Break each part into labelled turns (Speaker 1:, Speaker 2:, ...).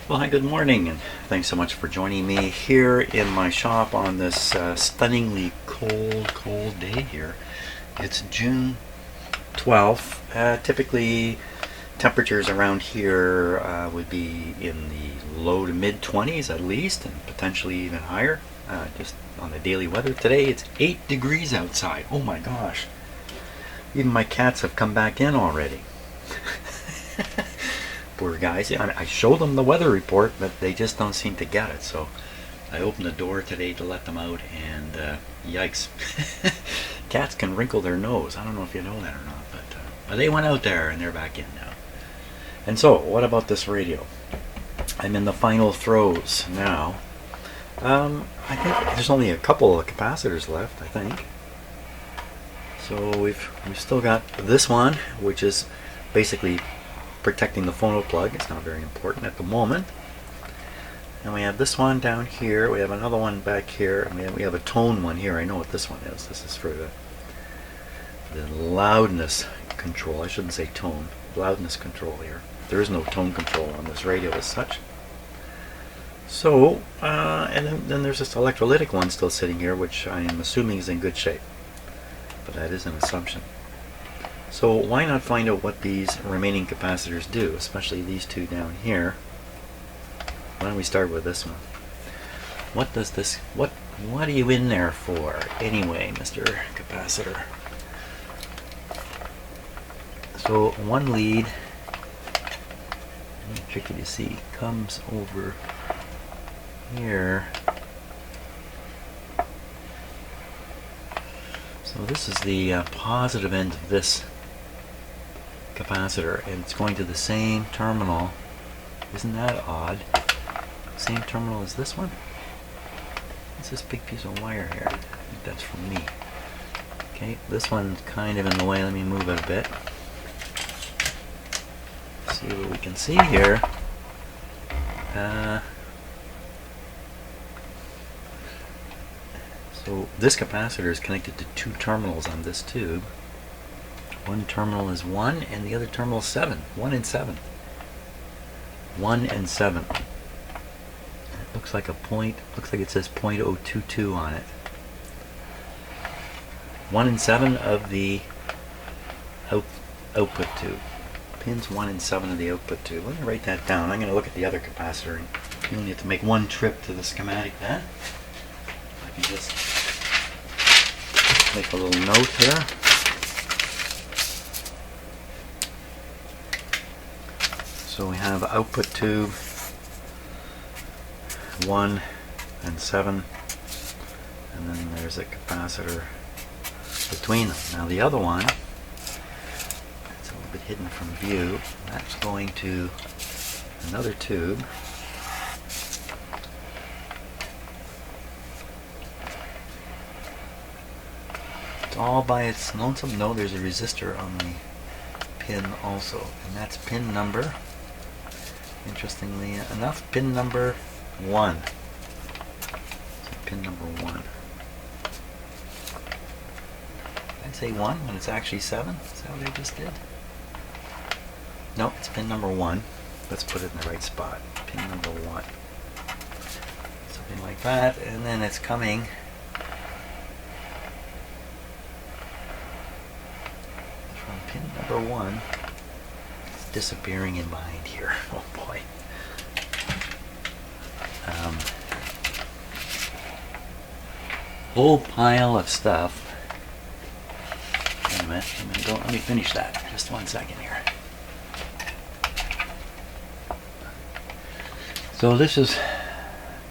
Speaker 1: Well, hi, good morning, and thanks so much for joining me here in my shop on this stunningly cold day here. It's June 12th. Typically, temperatures around here would be in the low to mid 20s at least, and potentially even higher, just on the daily weather. Today, it's 8 degrees outside. Oh my gosh. Even my cats have come back in already. Poor guys. I show them the weather report, but they just don't seem to get it. So I opened the door today to let them out, and yikes. Cats can wrinkle their nose. I don't know if you know that or not, but they went out there and they're back in now. And so, what about this radio? I'm in the final throes now. I think there's only a couple of capacitors left, I think. So we've still got this one, which is basically protecting the phono plug. It's not very important at the moment. And we have this one down here. We have another one back here, and we have a tone one here. I know what this one is. This is for the loudness control. I shouldn't say tone. Loudness control here. There is no tone control on this radio as such. So, and then there's this electrolytic one still sitting here, which I am assuming is in good shape. But that is an assumption. So why not find out what these remaining capacitors do, especially these two down here. Why don't we start with this one? What does this, what are you in there for anyway, Mr. Capacitor? So one lead, tricky to see, comes over here. So this is the positive end of this capacitor, and it's going to the same terminal. Isn't that odd? Same terminal as this one? What's this big piece of wire here? I think that's from me. Okay, this one's kind of in the way. Let me move it a bit. See what we can see here. So this capacitor is connected to two terminals on this tube. One terminal is 1 and the other terminal is 7. 1 and 7. 1 and 7. It looks like a point, looks like it says 0.022 on it. 1 and 7 of the output tube. Pins 1 and 7 of the output tube. Let me write that down. I'm going to look at the other capacitor. You only have to make one trip to the schematic then. I can just make a little note here. So we have output tube 1 and 7, and then there's a capacitor between them. Now the other one, it's a little bit hidden from view, that's going to another tube. It's all by its lonesome. No, there's a resistor on the pin also, and that's pin number, interestingly enough, pin number 1. So pin number 1. I'd say 1 when it's actually 7. Is that what I just did? No, it's pin number 1. Let's put it in the right spot. Pin number 1. Something like that, and then it's coming from pin number 1. It's disappearing in behind here. Oh boy. Whole pile of stuff. Wait a minute. Let me finish that. Just 1 second here. So this is,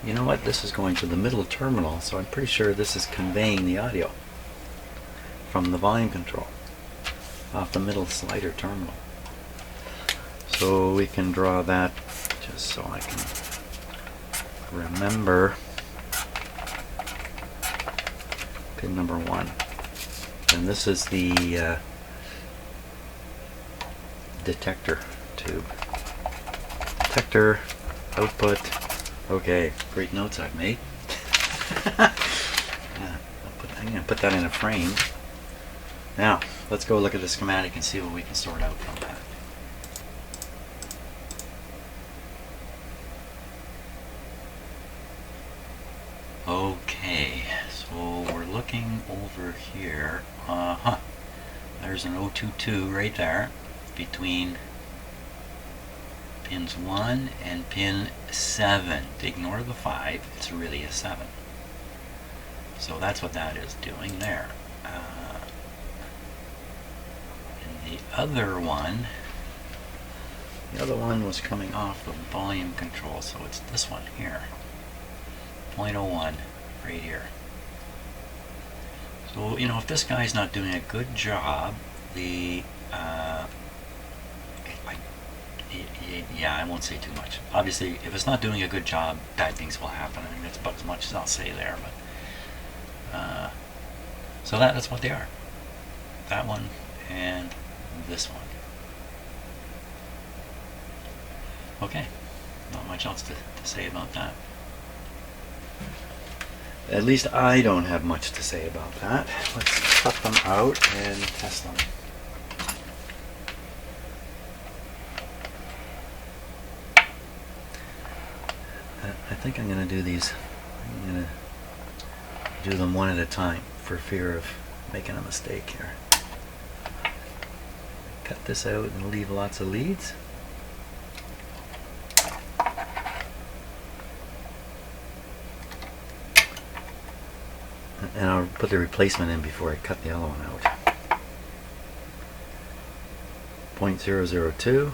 Speaker 1: you know what? This is going to the middle terminal, so I'm pretty sure this is conveying the audio from the volume control off the middle slider terminal. So we can draw that just so I can remember. Pin number 1. And this is the detector tube. Detector, output. Okay, great notes I've made. I'm going to put that in a frame. Now, let's go look at the schematic and see what we can sort out from that. looking over here. There's an 022 right there between pins 1 and pin 7. Ignore the 5, it's really a 7. So that's what that is doing there. And the other one was coming off the volume control, so it's this one here. 0.01 right here. So, you know, if this guy's not doing a good job, yeah, I won't say too much. Obviously, if it's not doing a good job, bad things will happen. I mean, that's about as much as I'll say there. But so that's what they are. That one and this one. Okay, not much else to say about that. At least I don't have much to say about that. Let's cut them out and test them. I think I'm going to do these. I'm going to do them one at a time for fear of making a mistake here. Cut this out and leave lots of leads. And I'll put the replacement in before I cut the other one out. 0.002.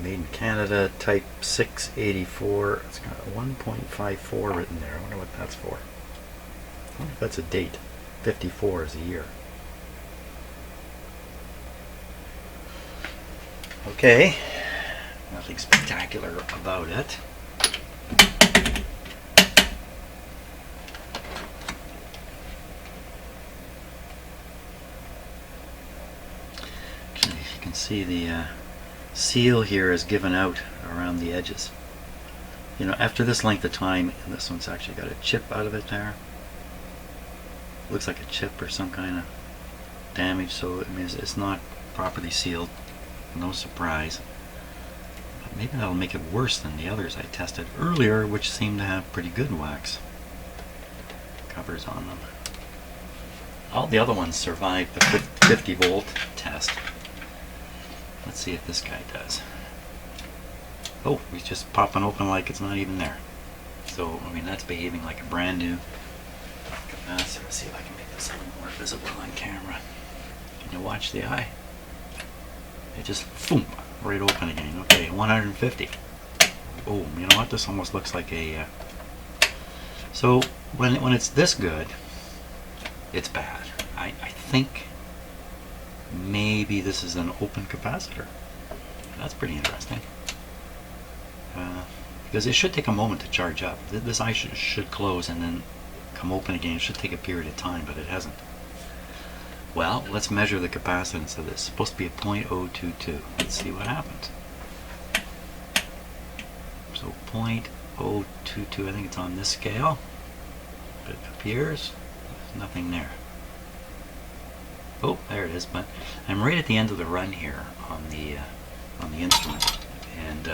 Speaker 1: Made in Canada, type 684. It's got 1.54 written there. I wonder what that's for. I wonder if that's a date. 54 is a year. Okay. Nothing spectacular about it. Actually, you can see the seal here is given out around the edges. You know, after this length of time, and this one's actually got a chip out of it there. Looks like a chip or some kind of damage, so I mean, it's not properly sealed. No surprise. But maybe that'll make it worse than the others I tested earlier, which seemed to have pretty good wax covers on them. All the other ones survived the 50 volt test. Let's see if this guy does. Oh, he's just popping open like it's not even there. So, I mean, that's behaving like a brand new capacitor. Let's see if I can make this a little more visible on camera. Can you watch the eye? It just, boom, right open again. Okay, 150. Oh, you know what? This almost looks like a... So, when it's this good, it's bad. I think maybe this is an open capacitor. That's pretty interesting. Because it should take a moment to charge up. This eye should close and then come open again. It should take a period of time, but it hasn't. Well, let's measure the capacitance of this. It's supposed to be a 0.022. Let's see what happens. So 0.022, I think it's on this scale. But it appears there's nothing there. Oh, there it is. But I'm right at the end of the run here on the instrument, and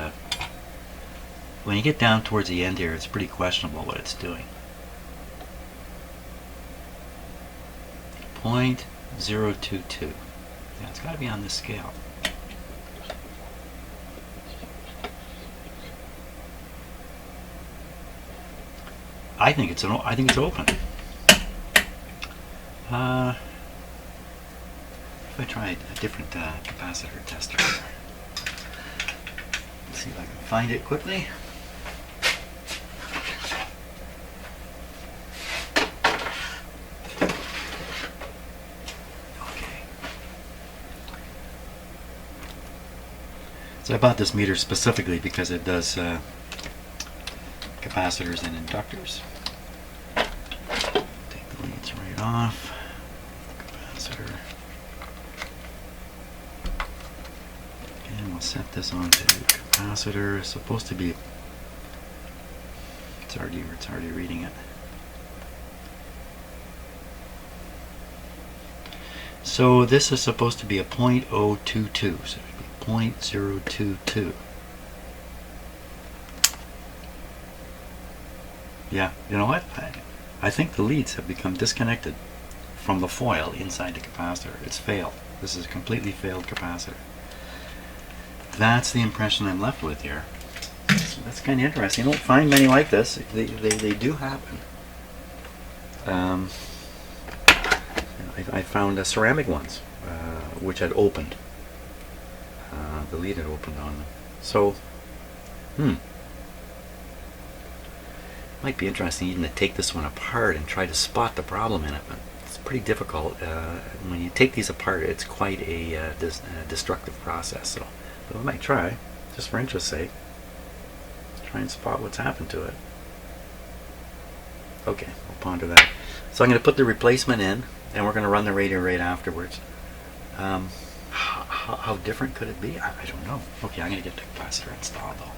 Speaker 1: when you get down towards the end here, it's pretty questionable what it's doing. 0.022. Yeah, it's got to be on this scale. I think it's open. If I try a different capacitor tester here. Let's see if I can find it quickly. Okay. So I bought this meter specifically because it does capacitors and inductors. Take the leads right off. Capacitor. And we'll set this onto capacitor. It's supposed to be. It's already reading it. So this is supposed to be a 0.022. So it would be 0.022. Yeah, you know what? I think the leads have become disconnected from the foil inside the capacitor. It's failed. This is a completely failed capacitor. That's the impression I'm left with here. So that's kind of interesting. You don't find many like this. They do happen. I found ceramic ones, which had opened. The lead had opened on them. So, might be interesting even to take this one apart and try to spot the problem in it, but it's pretty difficult. When you take these apart, it's quite a destructive process. So, but we might try, just for interest's sake, try and spot what's happened to it. Okay, we'll ponder that. So I'm going to put the replacement in, and we're going to run the radio right afterwards. How different could it be? I don't know. Okay, I'm going to get the capacitor installed though.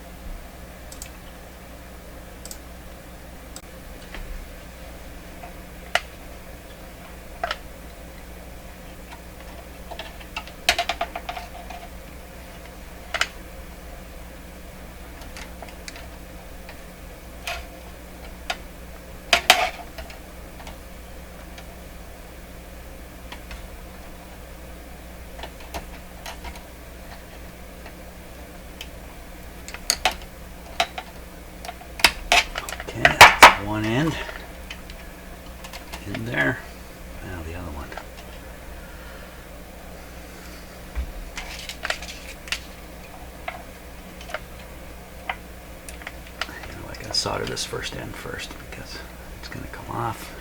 Speaker 1: Okay, that's one end in there. Now the other one. You know, I gotta solder this first end first because it's gonna come off.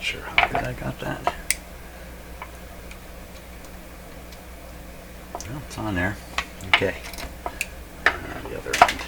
Speaker 1: Sure how good I got that. Well, it's on there. Okay. The other end.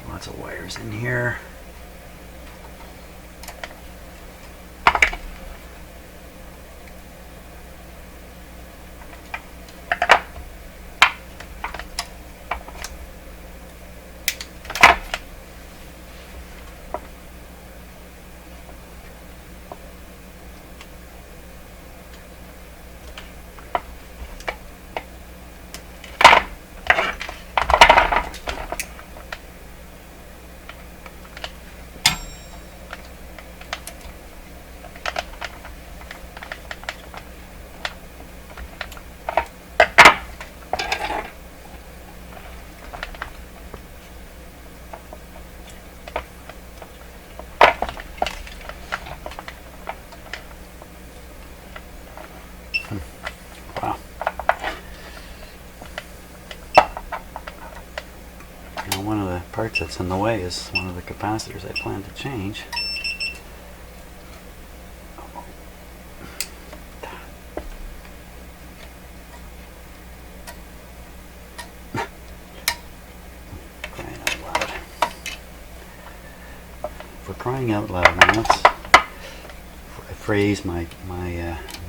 Speaker 1: Lots of wires in here. Wow. Now one of the parts that's in the way is one of the capacitors I plan to change. Crying out loud, man.
Speaker 2: phrase my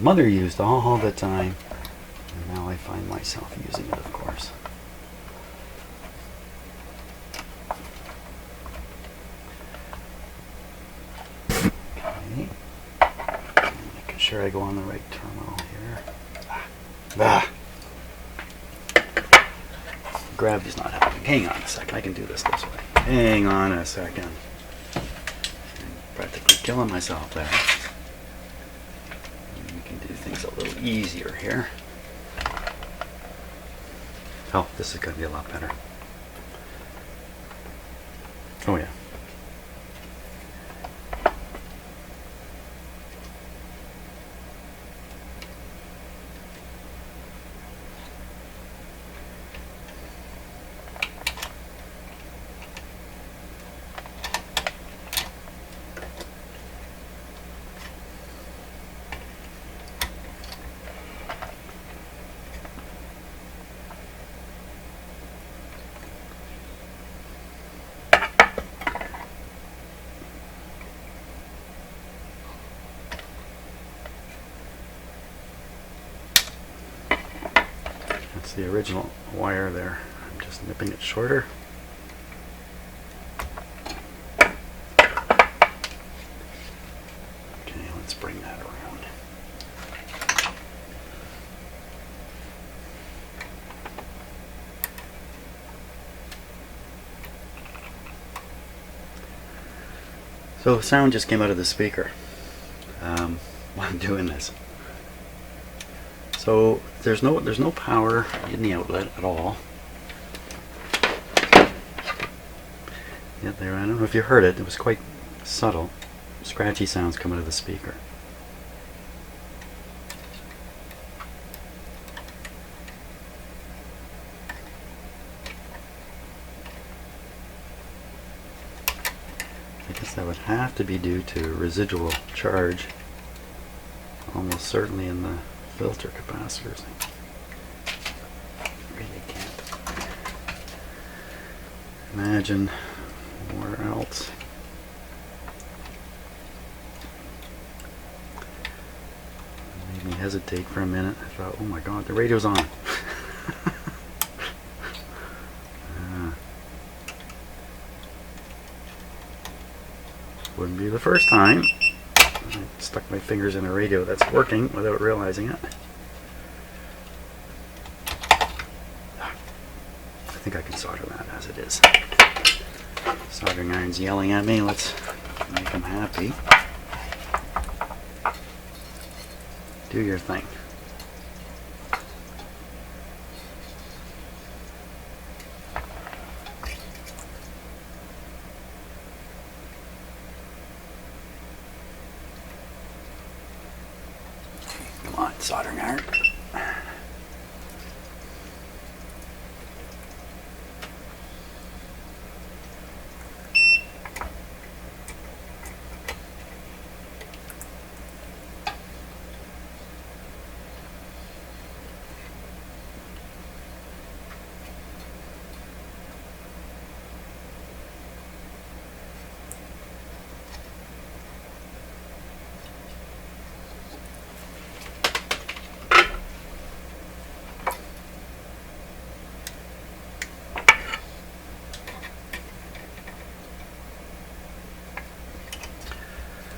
Speaker 2: mother used all the time, and now I find myself using it, of course. Okay, making sure I go on the right terminal here. Gravity's not helping. Hang on a second, I can do this way. Hang on a second. I'm practically killing myself there. We can do things a little easier here. Oh, this is going to be a lot better. Oh yeah. That's the original wire there. I'm just nipping it shorter. Okay, let's bring that around. So sound just came out of the speaker while I'm doing this. So there's no power in the outlet at all. Yeah, there. I don't know if you heard it. It was quite subtle. Scratchy sounds come out of the speaker. I guess that would have to be due to residual charge, almost certainly in the filter capacitors. I really can't imagine where else. It made me hesitate for a minute. I thought, oh my god, the radio's on. Wouldn't be the first time I stuck my fingers in a radio that's working without realizing it. I think I can solder that as it is. Soldering iron's yelling at me. Let's make them happy. Do your thing. Come on, soldering iron.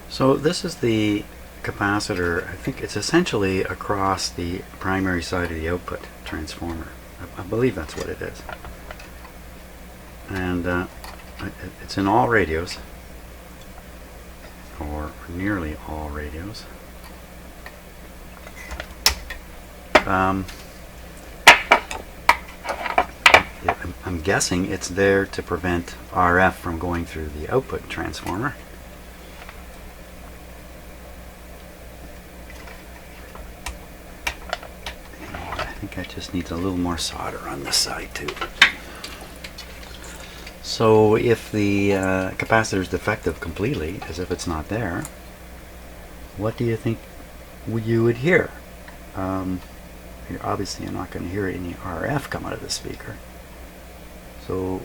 Speaker 2: So this is the capacitor. I think it's essentially across the primary side of the output transformer. I believe that's what it is. And it's in all radios, or nearly all radios. I'm guessing it's there to prevent RF from going through the output transformer. I think it just needs a little more solder on this side too. So if the capacitor is defective completely, as if it's not there, what do you think you would hear? You're obviously not going to hear any RF come out of the speaker. So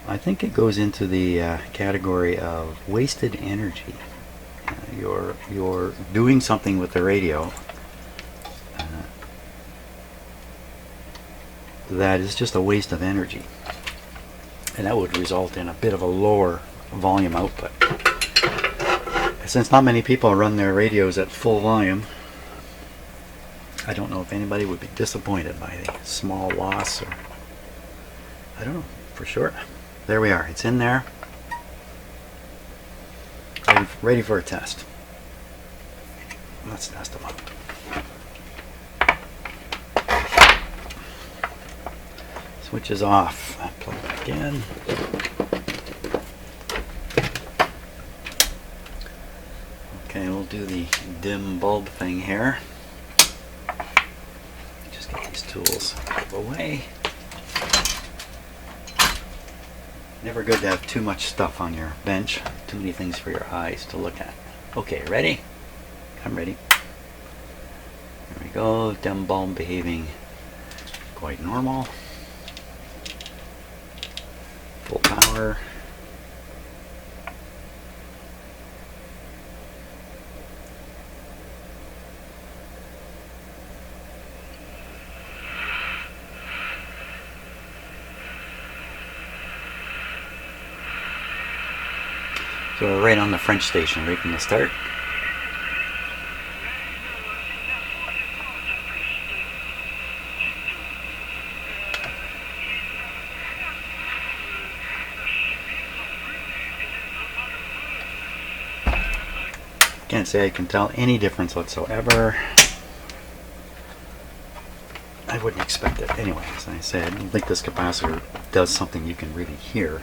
Speaker 2: I think it goes into the category of wasted energy. You're doing something with the radio that is just a waste of energy, and that would result in a bit of a lower volume output. Since not many people run their radios at full volume, I don't know if anybody would be disappointed by the small loss, or I don't know for sure. There we are, it's in there, ready for a test. Let's test them out. Switch is off. Plug back in. Okay, we'll do the dim bulb thing here. Just get these tools out of the way. Never good to have too much stuff on your bench. Too many things for your eyes to look at. Okay, ready? I'm ready. There we go. Dim bulb behaving quite normal. Full power. So we're right on the French station, right from the start. Can't say I can tell any difference whatsoever. I wouldn't expect it anyway. As I said, I don't think this capacitor does something you can really hear.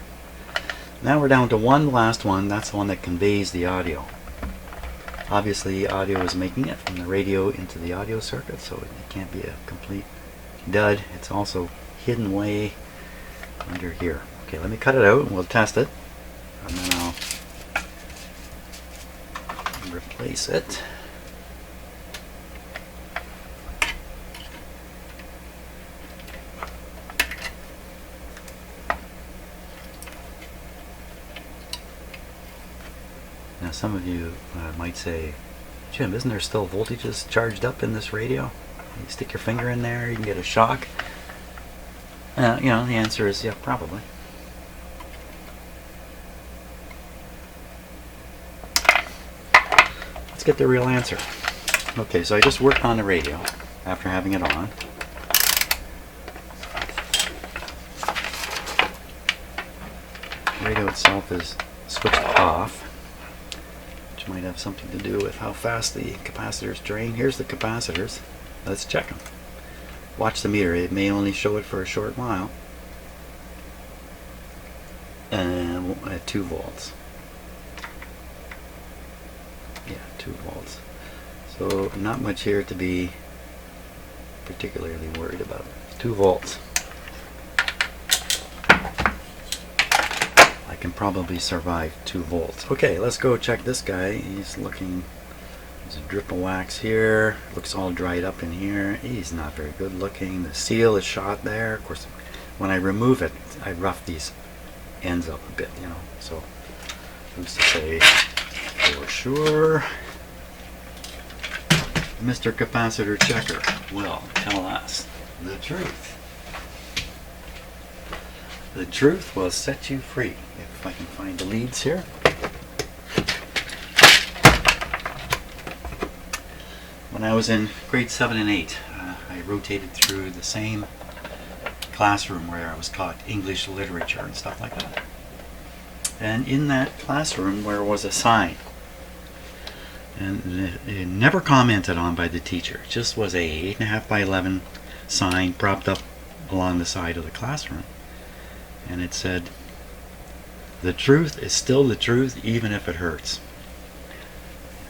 Speaker 2: Now we're down to one last one. That's the one that conveys the audio. Obviously, audio is making it from the radio into the audio circuit, so it can't be a complete dud. It's also hidden way under here. Okay, let me cut it out and we'll test it. And then I'll replace it. Now some of you might say, Jim, isn't there still voltages charged up in this radio? You stick your finger in there, you can get a shock. You know, the answer is yeah, probably. Let's get the real answer. Okay, so I just worked on the radio after having it on. The radio itself is switched off, which might have something to do with how fast the capacitors drain. Here's the capacitors. Let's check them. Watch the meter. It may only show it for a short while. And at 2 volts. Yeah, 2 volts. So not much here to be particularly worried about. 2 volts. I can probably survive 2 volts. Okay, let's go check this guy. He's looking, there's a drip of wax here. Looks all dried up in here. He's not very good looking. The seal is shot there. Of course, when I remove it, I rough these ends up a bit, you know. So who's to say for sure? Mr. Capacitor Checker will tell us the truth. The truth will set you free. If I can find the leads here. When I was in grade 7 and 8, I rotated through the same classroom where I was taught English literature and stuff like that. And in that classroom there was a sign. And it never commented on by the teacher. It just was a 8.5 by 11 sign propped up along the side of the classroom. And it said, "The truth is still the truth, even if it hurts."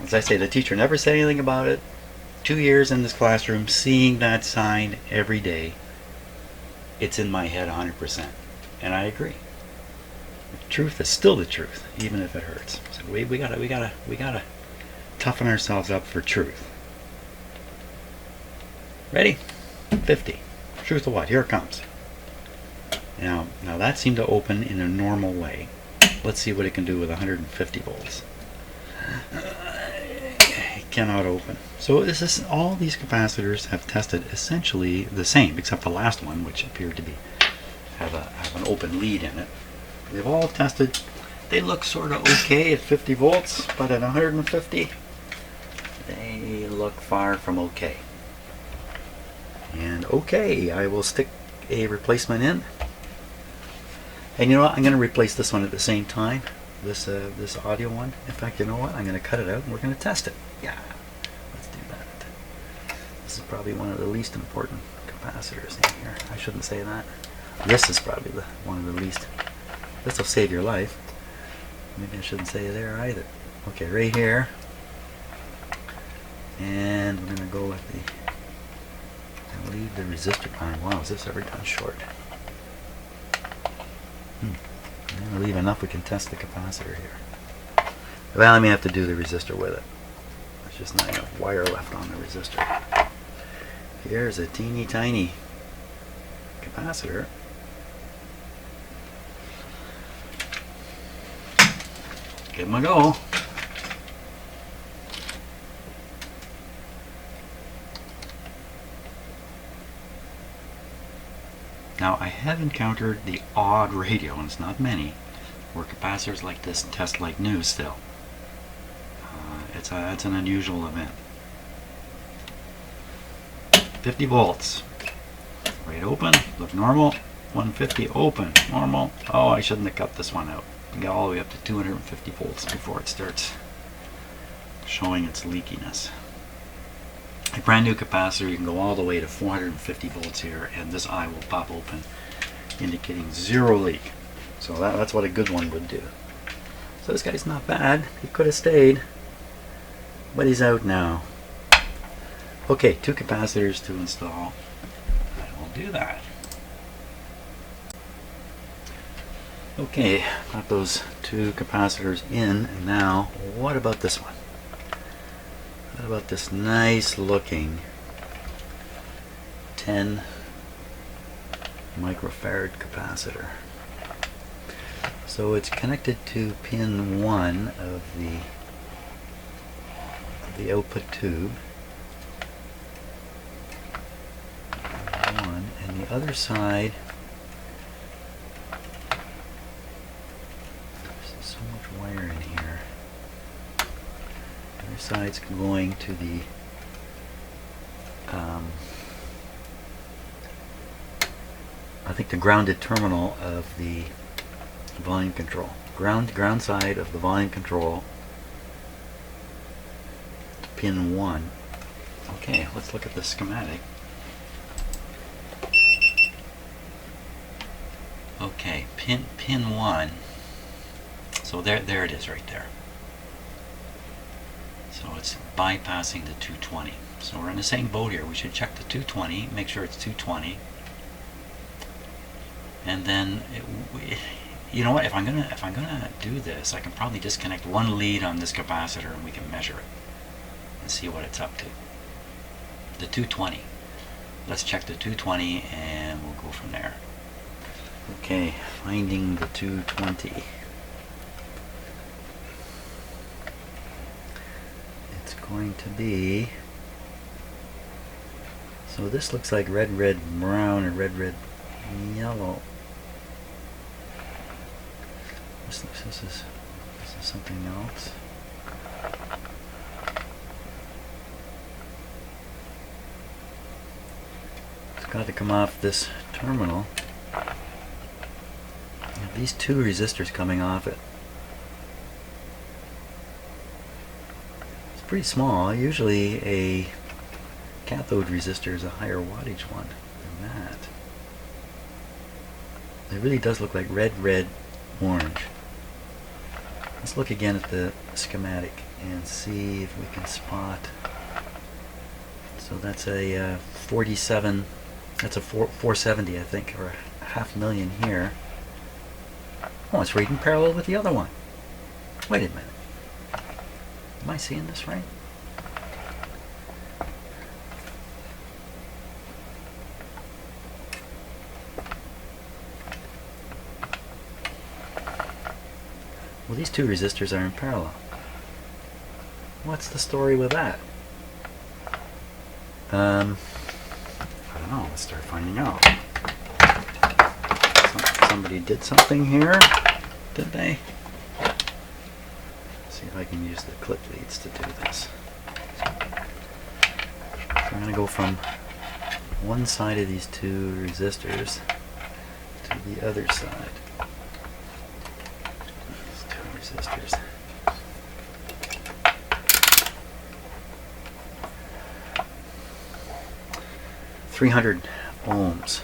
Speaker 2: As I say, the teacher never said anything about it. 2 years in this classroom, seeing that sign every day, it's in my head 100%. And I agree. The truth is still the truth, even if it hurts. So we gotta toughen ourselves up for truth. Ready? 50. Truth of what? Here it comes.
Speaker 1: Now that seemed to open in a normal way. Let's see what it can do with 150 volts. It cannot open. So this is, all these capacitors have tested essentially the same, except the last one, which appeared to be have an open lead in it. They've all tested. They look sort of okay at 50 volts, but at 150, they look far from okay. And okay, I will stick a replacement in. And you know what? I'm going to replace this one at the same time. This audio one. In fact, you know what? I'm going to cut it out and we're going to test it. Yeah, let's do that. This is probably one of the least important capacitors in here. I shouldn't say that. This is probably one of the least. This will save your life. Maybe I shouldn't say there either. Okay, right here. And we're going to go with the, leave the resistor on. Wow, is this ever done short? I'm going to leave enough we can test the capacitor here. Well, I may have to do the resistor with it. There's just not enough wire left on the resistor. Here's a teeny tiny capacitor. Give them a go. Now, I have encountered the odd radio, and it's not many, where capacitors like this test like new still. It's an unusual event. 50 volts. Right open, look normal. 150 open, normal. Oh, I shouldn't have cut this one out. You got all the way up to 250 volts before it starts showing its leakiness. A brand new capacitor, you can go all the way to 450 volts here, and this eye will pop open, indicating zero leak. So that's what a good one would do. So this guy's not bad. He could have stayed, but he's out now. Okay, 2 capacitors to install. I will do that. Okay, got those 2 capacitors in, and now what about this one? What about this nice looking 10 microfarad capacitor? So it's connected to pin 1 of the output tube. One, and the other side, there's so much wire in here. The other side's going to the I think the grounded terminal of the volume control. Ground side of the volume control to pin 1. Okay, let's look at the schematic. Okay, pin 1. So there it is right there. So it's bypassing the 220. So we're in the same boat here. We should check the 220, make sure it's 220. And then you know what, if I'm gonna do this, I can probably disconnect one lead on this capacitor and we can measure it and see what it's up to. The 220. Let's check the 220 and we'll go from there. Okay, finding the 220. It's going to be, so this looks like red, brown, or red, yellow. This is something else. It's got to come off this terminal. These 2 resistors coming off it. It's pretty small. Usually a cathode resistor is a higher wattage one than that. It really does look like red, orange. Let's look again at the schematic and see if we can spot. So that's a 47, that's a 470 I think, or a 500,000 here. Oh, it's right in parallel with the other one. Wait a minute. Am I seeing this right?
Speaker 2: Well, these two resistors are in parallel. What's the story with that? I don't know. Let's start finding out. Somebody did something here, did they? Let's see if I can use the clip leads to do this. So I'm going to go from one side of these two resistors to the other side. These two resistors. $300 ohms.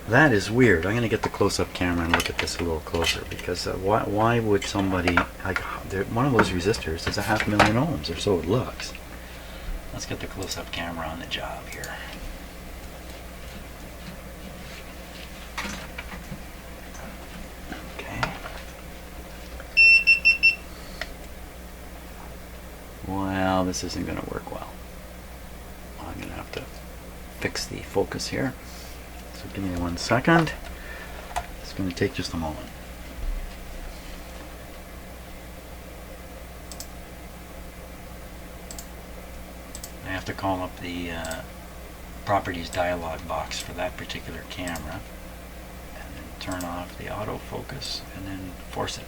Speaker 2: That is weird. I'm going to get the close-up camera and look at this a little closer, because why would somebody, like, one of those resistors is 500,000 ohms, or so it looks. Let's get the close-up camera on the job here. Okay. Well, this isn't going to work well. I'm going to have to fix the focus here. So give me 1 second. It's going to take just a moment. I have to call up the properties dialog box for that particular camera, and then turn off the autofocus, and then force it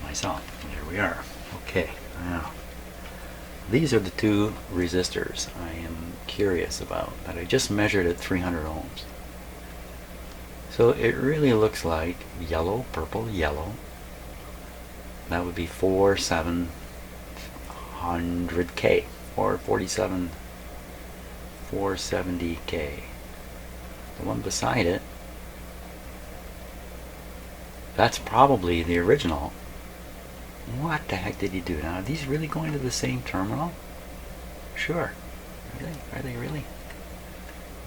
Speaker 2: myself. And there we are. Okay, now these are the two resistors I am curious about that I just measured at 300 ohms. So it really looks like yellow, purple, yellow. That would be 4700K or 470K. The one beside it, that's probably the original. What the heck did he do? Now, are these really going to the same terminal? Sure. Really? Are they really?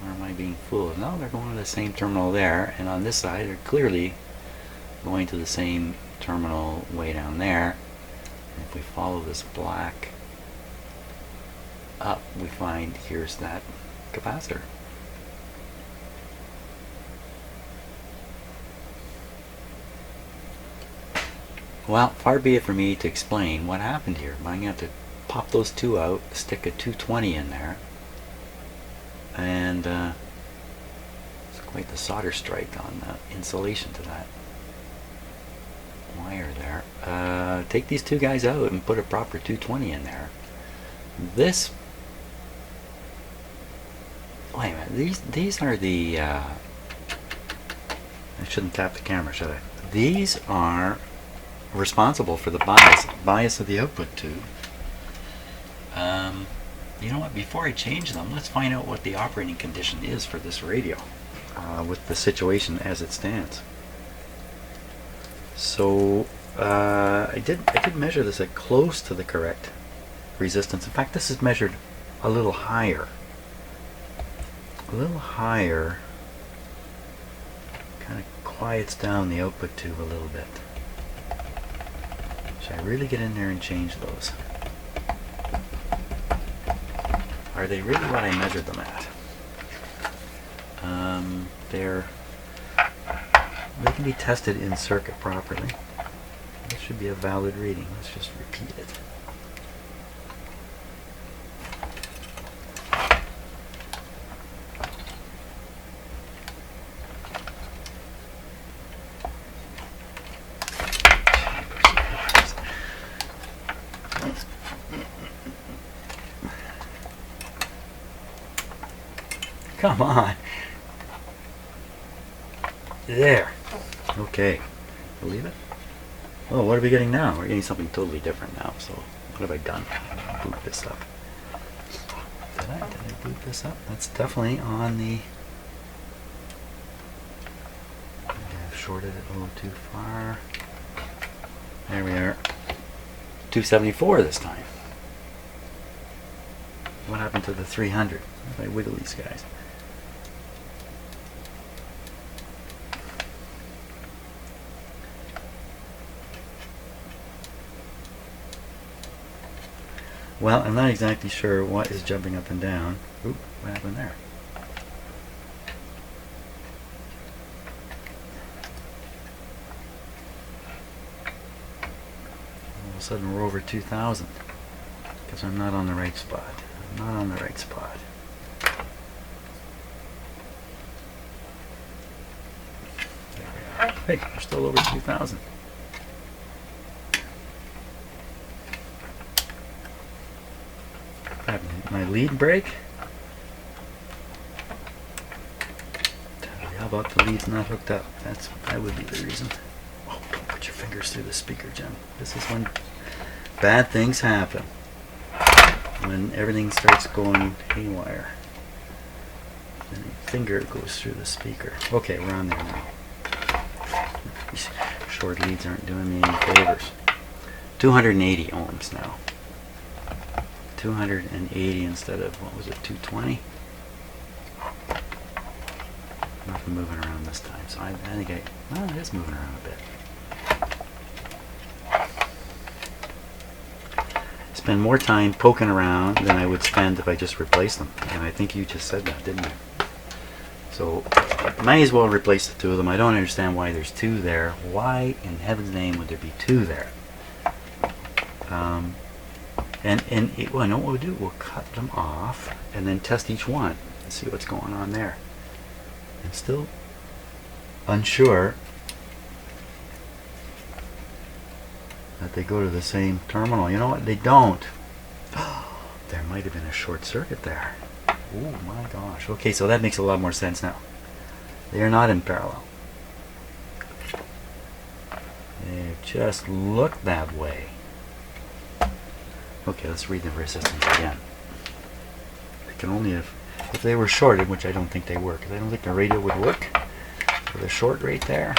Speaker 2: Or am I being fooled? No, they're going to the same terminal there, and on this side they're clearly going to the same terminal way down there. And if we follow this black up, we find here's that capacitor. Well, far be it for me to explain what happened here. I'm going to have to pop those two out, stick a 220 in there, and it's quite the solder strike on the insulation to that wire there. Take these two guys out and put a proper 220 in there. This, wait a minute, these are the, I shouldn't tap the camera, should I? These are responsible for the bias of the output tube. You know what, before I change them, let's find out what the operating condition is for this radio with the situation as it stands. So I did measure this at close to the correct resistance. In fact, this is measured a little higher. Kind of quiets down the output tube a little bit. Should I really get in there and change those? Are they really what I measured them at? They can be tested in circuit properly. This should be a valid reading. Let's just repeat it. Come on. There. Okay. Believe it? Oh, what are we getting now? We're getting something totally different now. So, what have I done? Boot this up. Did I boot this up? That's definitely on the... I've shorted it a little too far. There we are. 274 this time. What happened to the 300? If I wiggle these guys. Well, I'm not exactly sure what is jumping up and down. Oop, what happened there? a sudden we're over 2,000 because I'm not on the right spot. I'm not on the right spot. There we are. Hey, we're still over 2,000. My lead break. How about the lead's not hooked up? That would be the reason. Oh, don't put your fingers through the speaker, Jim. This is when bad things happen. When everything starts going haywire. Then your finger goes through the speaker. Okay, we're on there now. These short leads aren't doing me any favors. 280 ohms now. 280 instead of, what was it, 220? Nothing moving around this time, so I think well, it is moving around a bit. Spend more time poking around than I would spend if I just replaced them. And I think you just said that, didn't you? So, might as well replace the two of them. I don't understand why there's two there. Why in heaven's name would there be two there? Well, I know what we'll do. We'll cut them off and then test each one and see what's going on there. I'm still unsure that they go to the same terminal. You know what? They don't. There might have been a short circuit there. Oh my gosh. Okay, so that makes a lot more sense now. They are not in parallel. They just look that way. Okay, let's read the resistance again. They can only have, if they were shorted, which I don't think they were, because I don't think the radio would work with a short right there.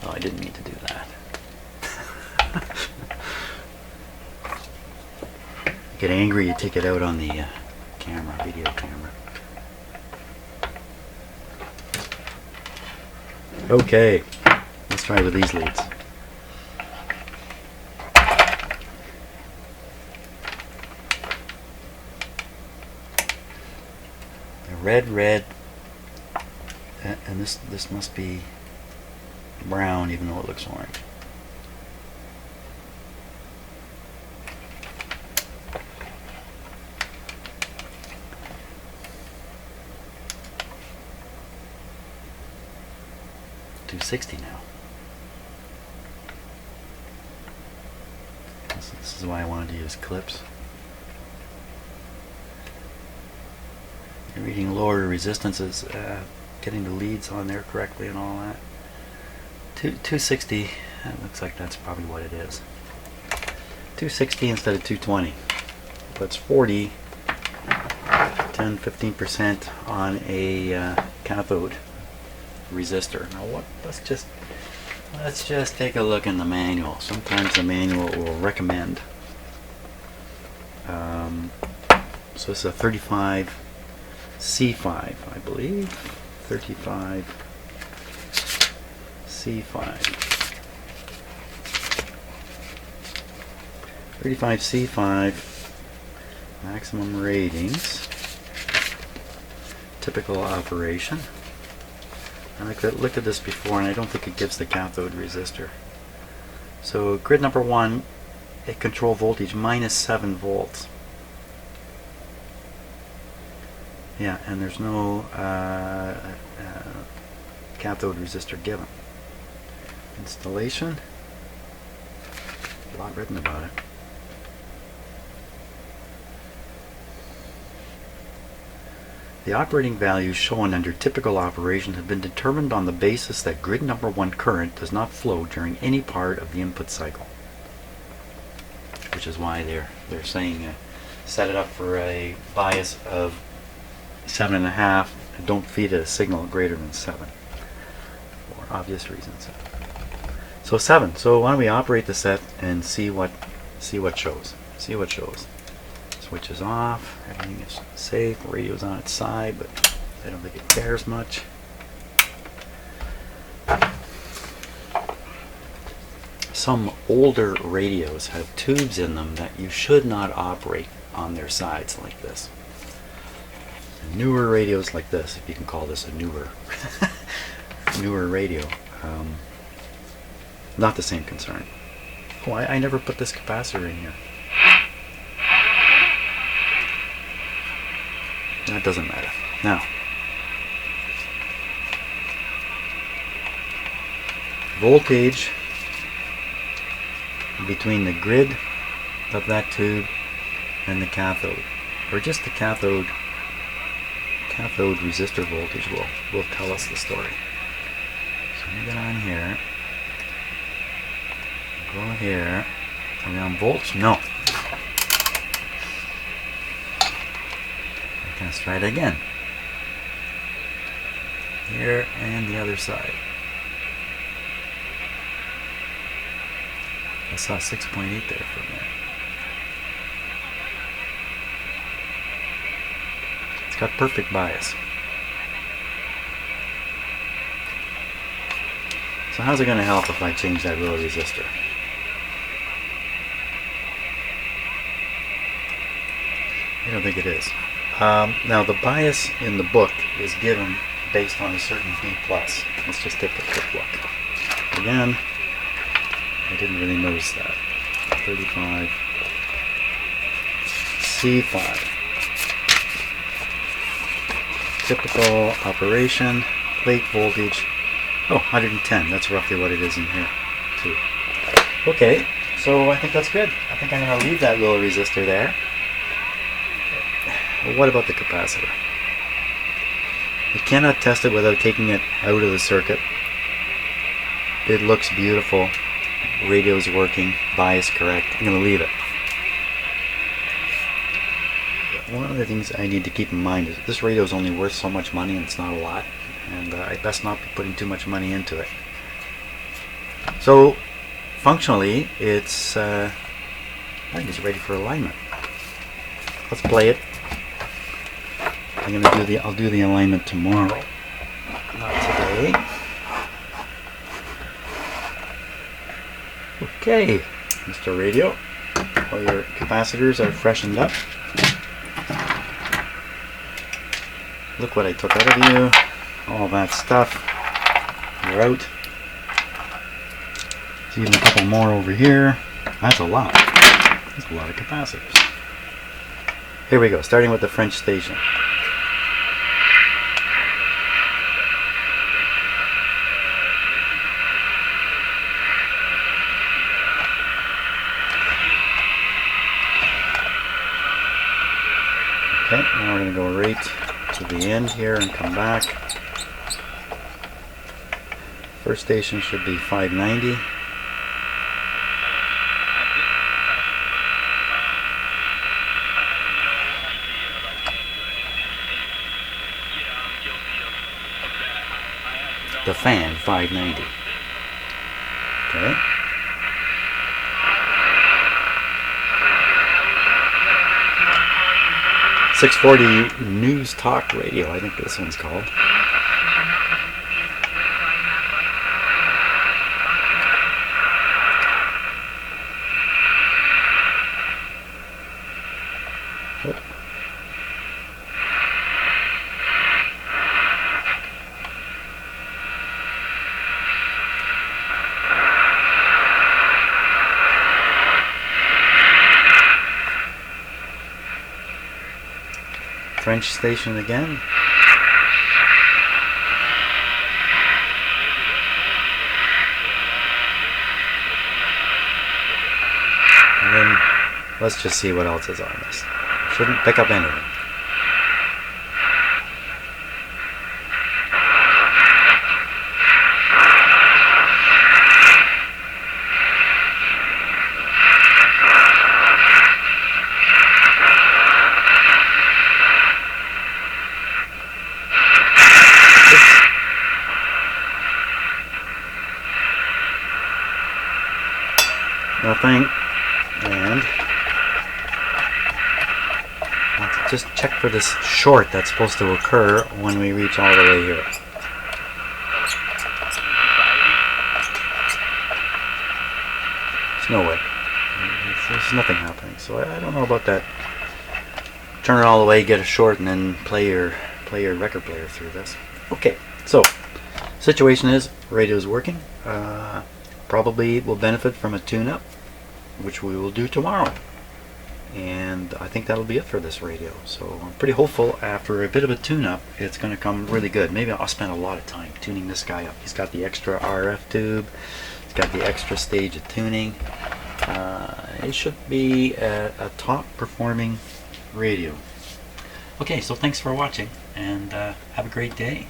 Speaker 2: Oh, I didn't mean to do that. You get angry, you take it out on the camera, video camera. Okay, let's try with these leads. Red, and this must be brown, even though it looks orange. $260 now. This is why I wanted to use clips. Reading lower resistances, getting the leads on there correctly and all that. 260, it looks like that's probably what it is. 260 instead of 220. That's 40, 10-15% on a cathode resistor. Now what? Let's just take a look in the manual. Sometimes the manual will recommend. So it's a 35 C5, I believe. 35 C5. 35 C5 maximum ratings. Typical operation. I looked at this before and I don't think it gives the cathode resistor. So grid number 1, it control voltage -7 volts. Yeah, and there's no cathode resistor given. Installation, a lot written about it. The operating values shown under typical operation have been determined on the basis that grid number 1 current does not flow during any part of the input cycle. Which is why they're saying set it up for a bias of 7.5 and don't feed it a signal greater than 7 for obvious reasons. So 7. So why don't we operate the set and see what shows. See what shows. Switch is off. Everything is safe. Radio's on its side, but I don't think it cares much. Some older radios have tubes in them that you should not operate on their sides like this. Newer radios like this, if you can call this a newer newer radio, not the same concern. Oh, I never put this capacitor in here. That doesn't matter. Now, voltage between the grid of that tube and the cathode, or just the cathode resistor voltage will tell us the story. So let me get on here, go here. Are we on volts? No. Let's try it again. Here and the other side. I saw 6.8 there for a minute. It's got perfect bias. So how's it going to help if I change that little resistor? I don't think it is. Now the bias in the book is given based on a certain B+. Let's just take a quick look. Again, I didn't really notice that. 35 C5. Typical operation, plate voltage. Oh, 110. That's roughly what it is in here, too. Okay, so I think that's good. I think I'm going to leave that little resistor there. Well, what about the capacitor? You cannot test it without taking it out of the circuit. It looks beautiful. Radio's working. Bias correct. I'm going to leave it. One of the things I need to keep in mind is this radio is only worth so much money, and it's not a lot. And I best not be putting too much money into it. So, functionally, I think it's ready for alignment. Let's play it. I'll do the alignment tomorrow, not today. Okay, Mr. Radio, all your capacitors are freshened up. Look what I took out of you, all that stuff. You're out. There's even a couple more over here. That's a lot. That's a lot of capacitors. Here we go, starting with the French station. Okay, now we're going to go right to the end here and come back. First station should be 590. The fan, 590. Okay. .640 News Talk Radio, I think this one's called. Oh. French station again. And then let's just see what else is on this. Shouldn't pick up anything. Nothing. And let's just check for this short that's supposed to occur when we reach all the way here. There's no way. There's nothing happening. So I don't know about that turn it all the way, get a short, and then play your record player through this. Okay, so situation is radio is working. Probably will benefit from a tune-up, which we will do tomorrow. And I think that'll be it for this radio. So I'm pretty hopeful after a bit of a tune-up, it's going to come really good. Maybe I'll spend a lot of time tuning this guy up. He's got the extra RF tube. He's got the extra stage of tuning. It should be a top-performing radio. Okay, so thanks for watching, and have a great day.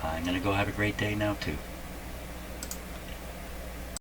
Speaker 2: I'm going to go have a great day now, too.